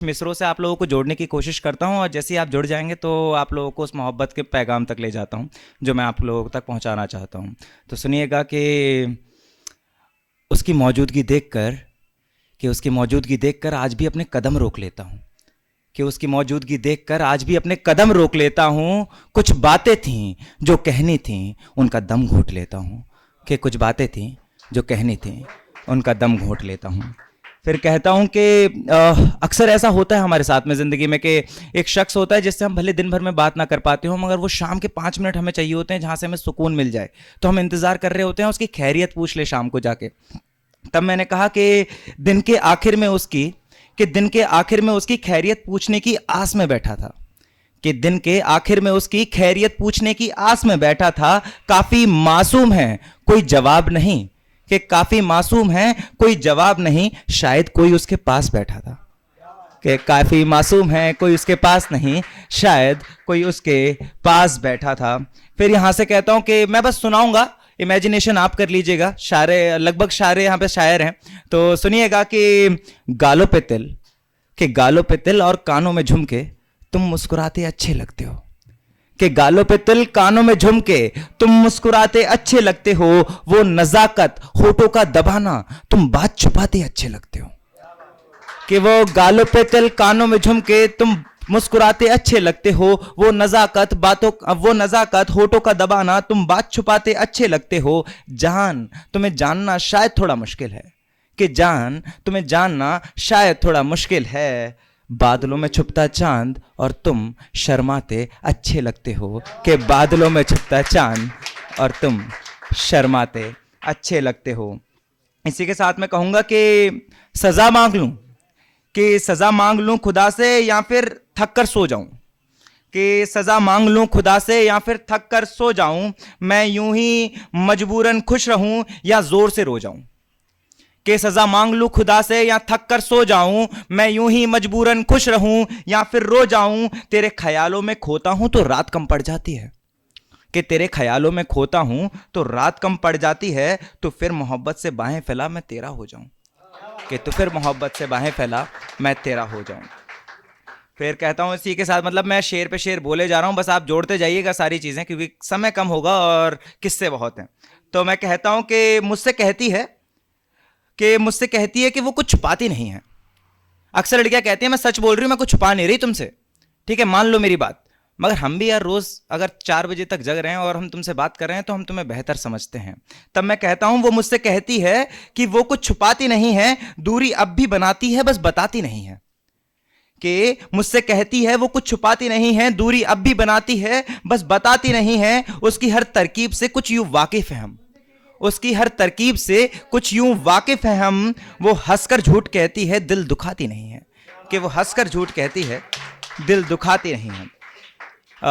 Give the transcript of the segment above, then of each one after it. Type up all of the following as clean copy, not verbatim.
मिसरों से आप लोगों को जोड़ने की कोशिश करता हूँ और जैसे ही आप जुड़ जाएंगे तो आप लोगों को उस मोहब्बत के पैगाम तक ले जाता हूँ जो मैं आप लोगों तक पहुँचाना चाहता हूँ। तो सुनिएगा उसकी मौजूदगी देखकर कि उसकी मौजूदगी देखकर आज भी अपने कदम रोक लेता हूँ कि उसकी मौजूदगी देखकर आज भी अपने कदम रोक लेता हूँ। कुछ बातें थीं जो कहनी थीं उनका दम घोंट लेता हूँ कि कुछ बातें थीं जो कहनी थीं उनका दम घोंट लेता हूँ। फिर कहता हूँ कि अक्सर ऐसा होता है हमारे साथ में ज़िंदगी में कि एक शख्स होता है जिससे हम भले दिन भर में बात ना कर पाते हो मगर वो शाम के 5 मिनट हमें चाहिए होते हैं जहाँ से हमें सुकून मिल जाए। तो हम इंतज़ार कर रहे होते हैं उसकी खैरियत पूछ ले शाम को जाके। तब मैंने कहा कि दिन के आखिर में उसकी खैरियत पूछने की आस में बैठा था कि दिन के आखिर में उसकी खैरियत पूछने की आस में बैठा था। काफ़ी मासूम है कोई जवाब नहीं कि काफ़ी मासूम है कोई जवाब नहीं, शायद कोई उसके पास बैठा था कि काफ़ी मासूम है कोई उसके पास नहीं, शायद कोई उसके पास बैठा था। फिर यहाँ से कहता हूँ कि मैं बस सुनाऊंगा, इमेजिनेशन आप कर लीजिएगा। शायरे लगभग शायरे यहाँ पे शायर हैं तो सुनिएगा कि गालों पे तिल और कानों में झुमके तुम मुस्कुराते अच्छे लगते हो कि गालों पे तिल कानों में झुमके तुम मुस्कुराते अच्छे लगते हो। वो नजाकत होठों का दबाना तुम बात छुपाते अच्छे लगते हो कि वो गालों पे तिल कानों में झुमके तुम मुस्कुराते अच्छे लगते हो। वो नजाकत होठों का दबाना तुम बात छुपाते अच्छे लगते हो। जान तुम्हें जानना शायद थोड़ा मुश्किल है कि जान तुम्हें जानना शायद थोड़ा मुश्किल है। बादलों में छुपता चांद और तुम शर्माते अच्छे लगते हो कि बादलों में छुपता चांद और तुम शर्माते अच्छे लगते हो। इसी के साथ मैं कहूँगा कि सज़ा मांग लूँ खुदा से या फिर थक कर सो जाऊँ कि सज़ा मांग लूँ खुदा से या फिर थक कर सो जाऊँ। मैं यूं ही मजबूरन खुश रहूँ या ज़ोर से रो जाऊँ कि सज़ा मांग लूँ खुदा से या थक कर सो जाऊं। मैं यूं ही मजबूरन खुश रहूं या फिर रो जाऊं। तेरे ख्यालों में खोता हूं तो रात कम पड़ जाती है कि तेरे ख्यालों में खोता हूं तो रात कम पड़ जाती है। तो फिर मोहब्बत से बाहें फैला मैं तेरा हो जाऊं कि तो फिर मोहब्बत से बाहें फैला मैं तेरा हो जाऊं। फिर कहता हूं इसी के साथ, मतलब मैं शेर पे शेर बोले जा रहा हूं, बस आप जोड़ते जाइएगा सारी चीज़ें क्योंकि समय कम होगा और किस्से बहुत हैं। तो मैं कहता हूं कि मुझसे कहती है कि वो कुछ छुपाती नहीं है। अक्सर लड़कियां कहती हैं मैं सच बोल रही हूं, मैं कुछ छुपा नहीं रही तुमसे, ठीक है मान लो मेरी बात। मगर हम भी यार रोज अगर 4 बजे तक जग रहे हैं और हम तुमसे बात कर रहे हैं तो हम तुम्हें बेहतर समझते हैं। तब मैं कहता हूं वो मुझसे कहती है कि वो कुछ छुपाती नहीं है, दूरी अब भी बनाती है बस बताती नहीं है कि मुझसे कहती है वो कुछ छुपाती नहीं है, दूरी अब भी बनाती है बस बताती नहीं है। उसकी हर तरकीब से कुछ यूं वाकिफ है हम, उसकी हर तरकीब से कुछ यूं वाकिफ है हम। वो हंसकर झूठ कहती है दिल दुखाती नहीं है कि वो हंसकर झूठ कहती है दिल दुखाती नहीं है।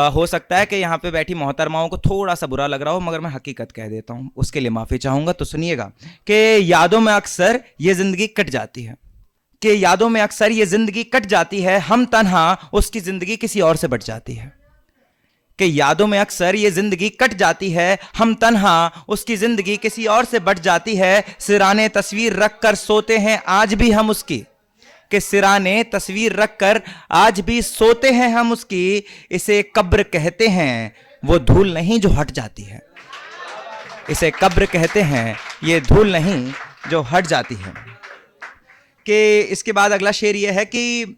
हो सकता है कि यहाँ पे बैठी मोहतरमाओं को थोड़ा सा बुरा लग रहा हो मगर मैं हकीकत कह देता हूँ, उसके लिए माफ़ी चाहूँगा। तो सुनिएगा कि यादों में अक्सर ये ज़िंदगी कट जाती है हम तन्हा उसकी ज़िंदगी किसी और से बट जाती है कि यादों में अक्सर ये ज़िंदगी कट जाती है हम तन्हा उसकी ज़िंदगी किसी और से बट जाती है। सिराने तस्वीर रख कर सोते हैं आज भी हम उसकी कि सिराने तस्वीर रख कर आज भी सोते हैं हम उसकी। इसे कब्र कहते हैं वो धूल नहीं जो हट जाती है, इसे कब्र कहते हैं ये धूल नहीं जो हट जाती है। कि इसके बाद अगला शेर ये है कि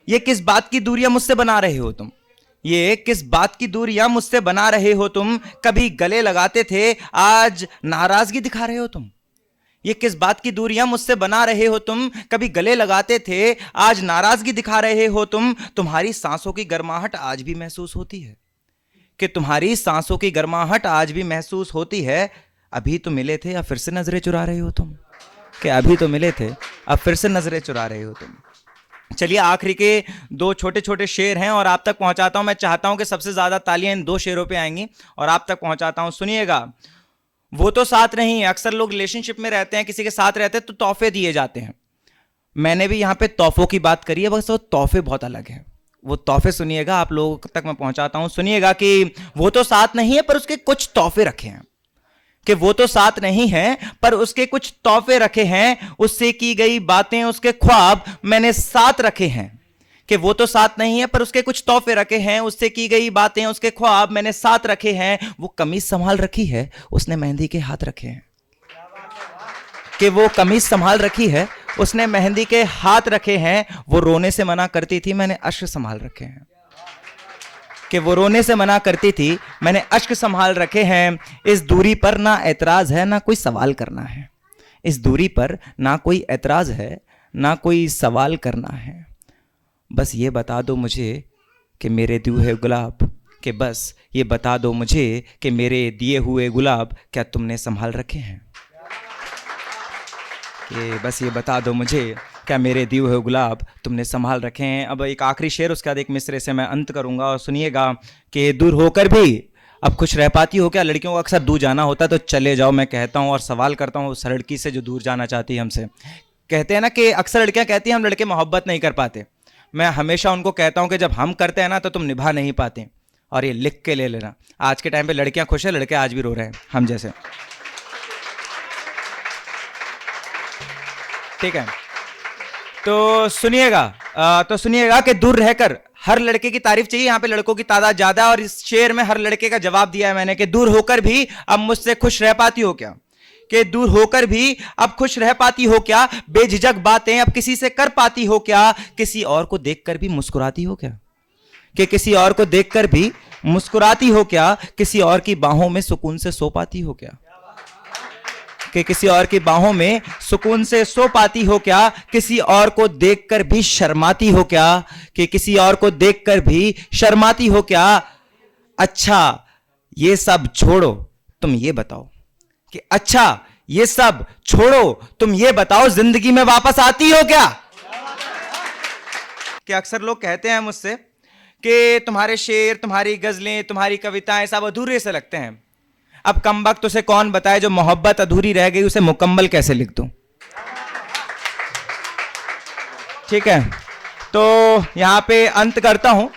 ये किस बात की दूरियां मुझसे बना रहे हो तुम, ये किस बात की दूरियां मुझसे बना रहे हो तुम। कभी गले लगाते थे आज नाराजगी दिखा रहे हो तुम, ये किस बात की दूरियां मुझसे बना रहे हो तुम। कभी गले लगाते थे आज नाराजगी दिखा रहे हो तुम। तुम्हारी सांसों की गर्माहट आज भी महसूस होती है कि तुम्हारी सांसों की गर्माहट आज भी महसूस होती है। अभी तो मिले थे अब फिर से नजरें चुरा रहे हो तुम कि अभी तो मिले थे अब फिर से नजरें चुरा रहे हो तुम। चलिए आखिरी के 2 छोटे छोटे शेर हैं और आप तक पहुंचाता हूं। मैं चाहता हूं कि सबसे ज्यादा तालियां इन 2 शेरों पे आएंगी और आप तक पहुंचाता हूं। सुनिएगा, वो तो साथ नहीं है। अक्सर लोग रिलेशनशिप में रहते हैं, किसी के साथ रहते हैं तो तोहफे दिए जाते हैं। मैंने भी यहां पे तोहफों की बात करी है, बस वो तोहफे बहुत अलग हैं। वो तोहफे सुनिएगा, आप लोगों तक मैं पहुंचाता हूं। सुनिएगा कि वो तो साथ नहीं है पर उसके कुछ तोहफे रखे हैं कि वो तो साथ नहीं है पर उसके कुछ तोहफे रखे हैं, उससे की गई बातें, उसके ख्वाब मैंने साथ रखे हैं। कि वो तो साथ नहीं है पर उसके कुछ तोहफे रखे हैं, उससे की गई बातें, उसके ख्वाब मैंने साथ रखे हैं। वो कमीज संभाल रखी है, उसने मेहंदी के हाथ रखे हैं। कि वो कमीज संभाल रखी है, उसने मेहंदी के हाथ रखे हैं। वो रोने से मना करती थी, मैंने अश्क संभाल रखे हैं। कि वो रोने से मना करती थी, मैंने अश्क संभाल रखे हैं। इस दूरी पर ना एतराज है ना कोई सवाल करना है। इस दूरी पर ना कोई एतराज है ना कोई सवाल करना है। बस ये बता दो मुझे कि मेरे दिए हुए गुलाब, कि बस ये बता दो मुझे कि मेरे दिए हुए गुलाब क्या तुमने संभाल रखे हैं। कि बस ये बता दो मुझे क्या मेरे दिए हुए गुलाब तुमने संभाल रखे हैं। अब एक आखिरी शेर, उसके बाद एक मिसरे से मैं अंत करूंगा और सुनिएगा कि दूर होकर भी अब खुश रह पाती हो क्या। लड़कियों को अक्सर दूर जाना होता है तो चले जाओ मैं कहता हूं और सवाल करता हूं उस लड़की से जो दूर जाना चाहती है हमसे। कहते हैं ना कि अक्सर लड़कियां कहती हैं हम लड़के मोहब्बत नहीं कर पाते। मैं हमेशा उनको कहता हूं कि जब हम करते हैं ना तो तुम निभा नहीं पाते। और ये लिख के ले लेना, आज के टाइम पे लड़कियां खुश है, लड़के आज भी रो रहे हैं हम जैसे। ठीक है, तो सुनिएगा कि दूर रहकर हर लड़के की तारीफ चाहिए। यहां पे लड़कों की तादाद ज्यादा है और इस शेर में हर लड़के का जवाब दिया है मैंने कि दूर होकर भी अब मुझसे खुश रह पाती हो क्या। कि दूर होकर भी अब खुश रह पाती हो क्या। बेझिझक बातें अब किसी से कर पाती हो क्या। किसी और को देखकर भी मुस्कुराती हो क्या। कि किसी और को देखकर भी मुस्कुराती हो क्या। किसी और की बाहों में सुकून से सो पाती हो क्या। कि किसी और की बाहों में सुकून से सो पाती हो क्या। किसी और को देखकर भी शर्माती हो क्या। कि किसी और को देखकर भी शर्माती हो क्या। अच्छा ये सब छोड़ो तुम ये बताओ कि अच्छा ये सब छोड़ो तुम ये बताओ जिंदगी में वापस आती हो क्या। कि अक्सर लोग कहते हैं मुझसे कि तुम्हारे शेर, तुम्हारी गजलें, तुम्हारी कविताएं सब अधूरे से लगते हैं। अब कमबख्त उसे कौन बताए जो मोहब्बत अधूरी रह गई उसे मुकम्मल कैसे लिख दूं। ठीक है, तो यहां पे अंत करता हूं।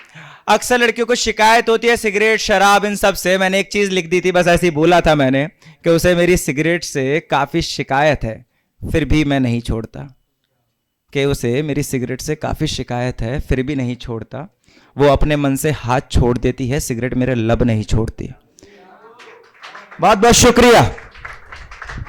अक्सर लड़कियों को शिकायत होती है सिगरेट, शराब, इन सब से। मैंने एक चीज लिख दी थी, बस ऐसे ही बोला था मैंने कि उसे मेरी सिगरेट से काफी शिकायत है फिर भी मैं नहीं छोड़ता। कि उसे मेरी सिगरेट से काफी शिकायत है फिर भी नहीं छोड़ता। वो अपने मन से हाथ छोड़ देती है, सिगरेट मेरे लब नहीं छोड़ती। बहुत बहुत शुक्रिया।